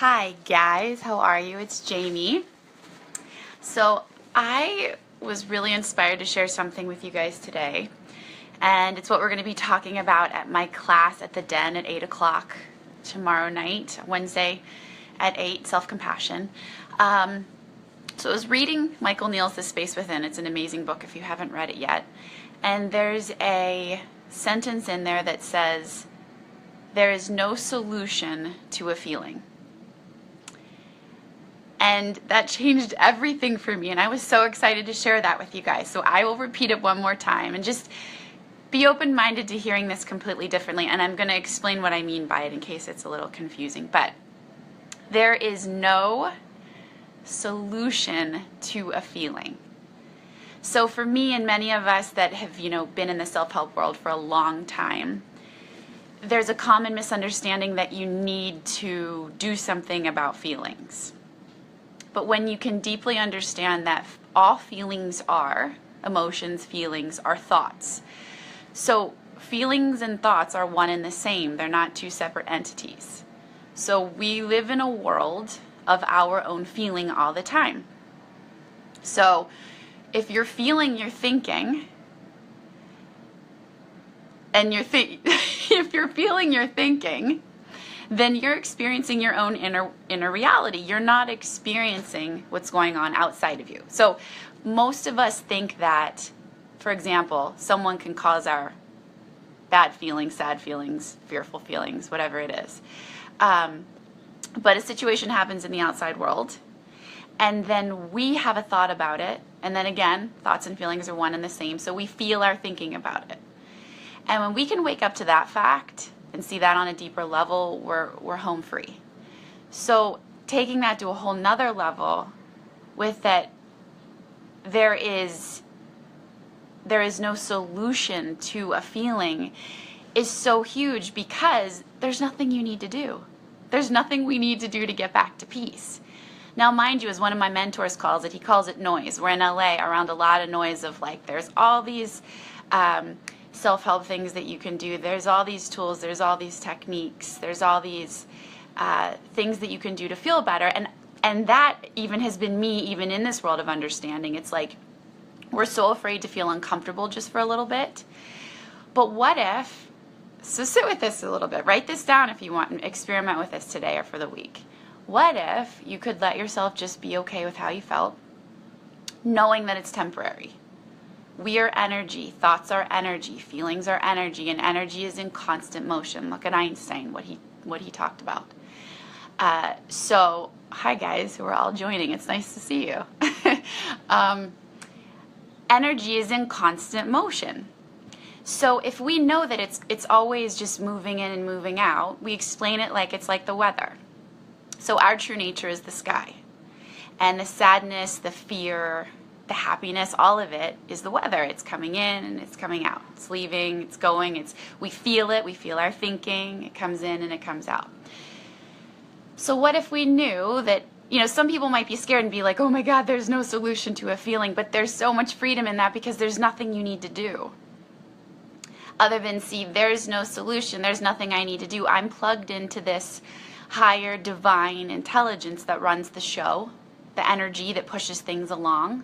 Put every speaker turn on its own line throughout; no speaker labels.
Hi guys, how are you? It's Jamie. So I was really inspired to share something with you guys today, and it's what we're going to be talking about at my class at the Den at 8 o'clock tomorrow night, Wednesday at 8, Self-Compassion. So I was reading Michael Neill's The Space Within. It's an amazing book if you haven't read it yet. And there's a sentence in there that says, there is no solution to a feeling. And that changed everything for me, and I was so excited to share that with you guys. So I will repeat it one more time, and just be open-minded to hearing this completely differently, and I'm going to explain what I mean by it in case it's a little confusing. But there is no solution to a feeling. So for me and many of us that have, been in the self-help world for a long time, there's a common misunderstanding that you need to do something about feelings. But when you can deeply understand that all feelings are emotions, feelings are thoughts. So feelings and thoughts are one and the same. They're not two separate entities. So we live in a world of our own feeling all the time. So if you're feeling, you're thinking, and if you're feeling, you're thinking, then you're experiencing your own inner reality. You're not experiencing what's going on outside of you. So most of us think that, for example, someone can cause our bad feelings, sad feelings, fearful feelings, whatever it is. But a situation happens in the outside world, and then we have a thought about it, and then again, thoughts and feelings are one and the same, so we feel our thinking about it. And when we can wake up to that fact and see that on a deeper level, we're home free. So taking that to a whole nother level with that there is no solution to a feeling is so huge, because there's nothing you need to do. There's nothing we need to do to get back to peace. Now, mind you, as one of my mentors calls it, he calls it noise. We're in LA around a lot of noise of there's all these self-help things that you can do. There's all these tools, there's all these techniques, there's all these things that you can do to feel better. And that even has been me, even in this world of understanding. It's like we're so afraid to feel uncomfortable just for a little bit. But what if, so sit with this a little bit, write this down if you want, and experiment with this today or for the week. What if you could let yourself just be okay with how you felt, knowing that it's temporary? We are energy, thoughts are energy, feelings are energy, and energy is in constant motion. Look at Einstein, what he talked about. So, hi guys who are all joining, it's nice to see you. Energy is in constant motion. So if we know that it's always just moving in and moving out, we explain it like it's like the weather. So our true nature is the sky. And the sadness, the fear, the happiness, all of it is the weather. It's coming in and it's coming out. It's leaving, it's going, we feel it, we feel our thinking, it comes in and it comes out. So what if we knew that, some people might be scared and be like, oh my God, there's no solution to a feeling, but there's so much freedom in that, because there's nothing you need to do. Other than see, there's no solution, there's nothing I need to do. I'm plugged into this higher divine intelligence that runs the show, the energy that pushes things along.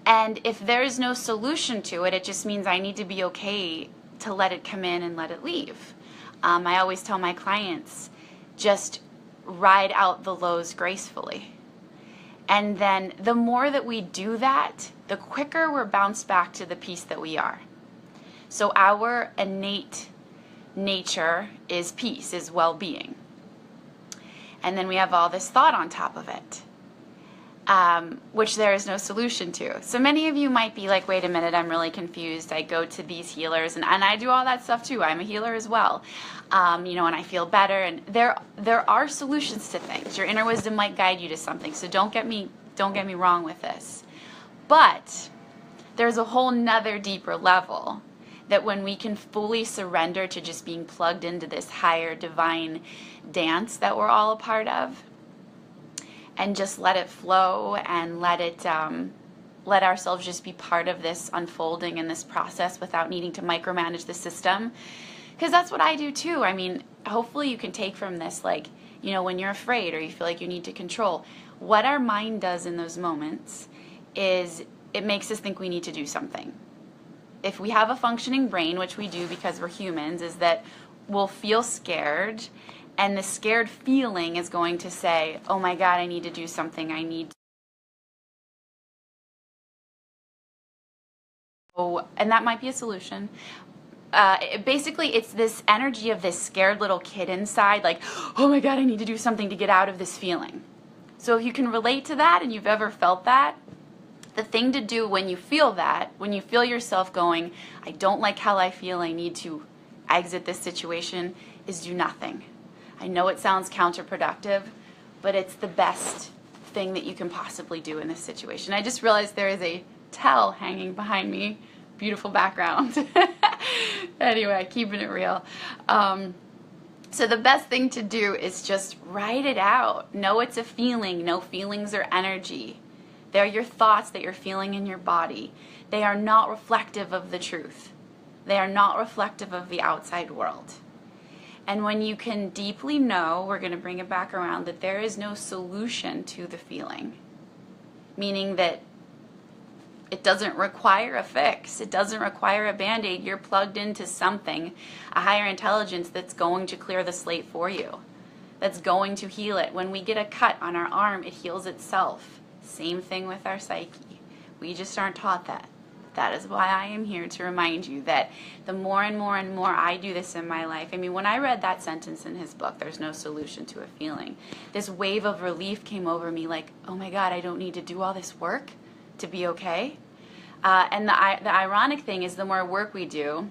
And if there's no solution to it, it just means I need to be okay to let it come in and let it leave. I always tell my clients, just ride out the lows gracefully. And then the more that we do that, the quicker we're bounced back to the peace that we are. So our innate nature is peace, is well-being. And then we have all this thought on top of it, which there is no solution to. So many of you might be like, wait a minute, I'm really confused. I go to these healers, and I do all that stuff too. I'm a healer as well, and I feel better. And there are solutions to things. Your inner wisdom might guide you to something. So don't get me wrong with this. But there's a whole nother deeper level that when we can fully surrender to just being plugged into this higher divine dance that we're all a part of, and just let it flow and let ourselves just be part of this unfolding and this process without needing to micromanage the system. Because that's what I do too. I mean, hopefully you can take from this, when you're afraid or you feel like you need to control. What our mind does in those moments is it makes us think we need to do something. If we have a functioning brain, which we do because we're humans, is that we'll feel scared, and the scared feeling is going to say, oh my God, I need to do something. I need to. Oh, and that might be a solution. Basically, it's this energy of this scared little kid inside, like, oh my God, I need to do something to get out of this feeling. So if you can relate to that and you've ever felt that, the thing to do when you feel that, when you feel yourself going, I don't like how I feel, I need to exit this situation, is do nothing. I know it sounds counterproductive, but it's the best thing that you can possibly do in this situation. I just realized there is a towel hanging behind me. Beautiful background. Anyway, keeping it real. So the best thing to do is just write it out. Know it's a feeling. No feelings are energy. They're your thoughts that you're feeling in your body. They are not reflective of the truth. They are not reflective of the outside world. And when you can deeply know, we're going to bring it back around, that there is no solution to the feeling, meaning that it doesn't require a fix. It doesn't require a Band-Aid. You're plugged into something, a higher intelligence that's going to clear the slate for you, that's going to heal it. When we get a cut on our arm, it heals itself. Same thing with our psyche. We just aren't taught that. That is why I am here to remind you that the more and more and more I do this in my life, I mean, when I read that sentence in his book, there's no solution to a feeling, this wave of relief came over me like, oh my God, I don't need to do all this work to be okay. And the ironic thing is the more work we do,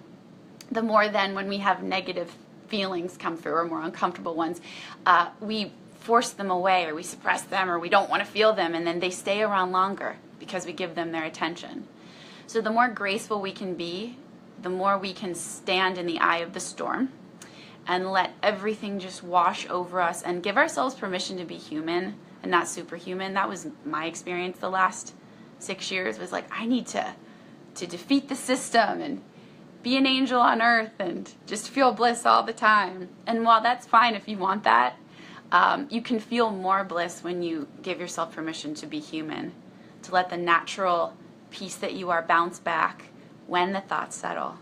the more then when we have negative feelings come through or more uncomfortable ones, we force them away or we suppress them or we don't want to feel them, and then they stay around longer because we give them their attention. So the more graceful we can be, the more we can stand in the eye of the storm and let everything just wash over us and give ourselves permission to be human and not superhuman. That was my experience the last 6 years, was like, I need to defeat the system and be an angel on earth and just feel bliss all the time. And while that's fine if you want that, you can feel more bliss when you give yourself permission to be human, to let the natural peace that you are bounce back when the thoughts settle,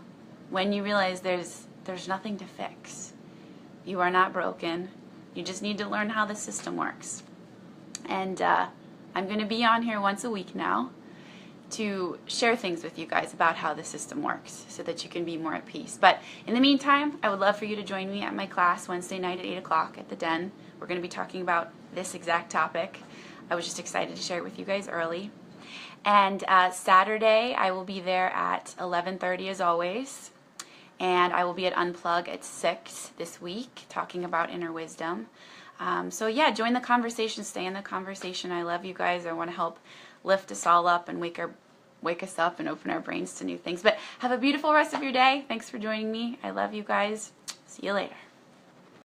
when you realize there's nothing to fix. You are not broken. You just need to learn how the system works. And I'm going to be on here once a week now to share things with you guys about how the system works so that you can be more at peace. But in the meantime, I would love for you to join me at my class Wednesday night at 8 o'clock at the Den. We're going to be talking about this exact topic. I was just excited to share it with you guys early. And Saturday, I will be there at 11:30 as always. And I will be at Unplug at 6 this week talking about inner wisdom. So yeah, join the conversation, stay in the conversation. I love you guys. I want to help lift us all up and wake us up and open our brains to new things. But have a beautiful rest of your day. Thanks for joining me. I love you guys. See you later.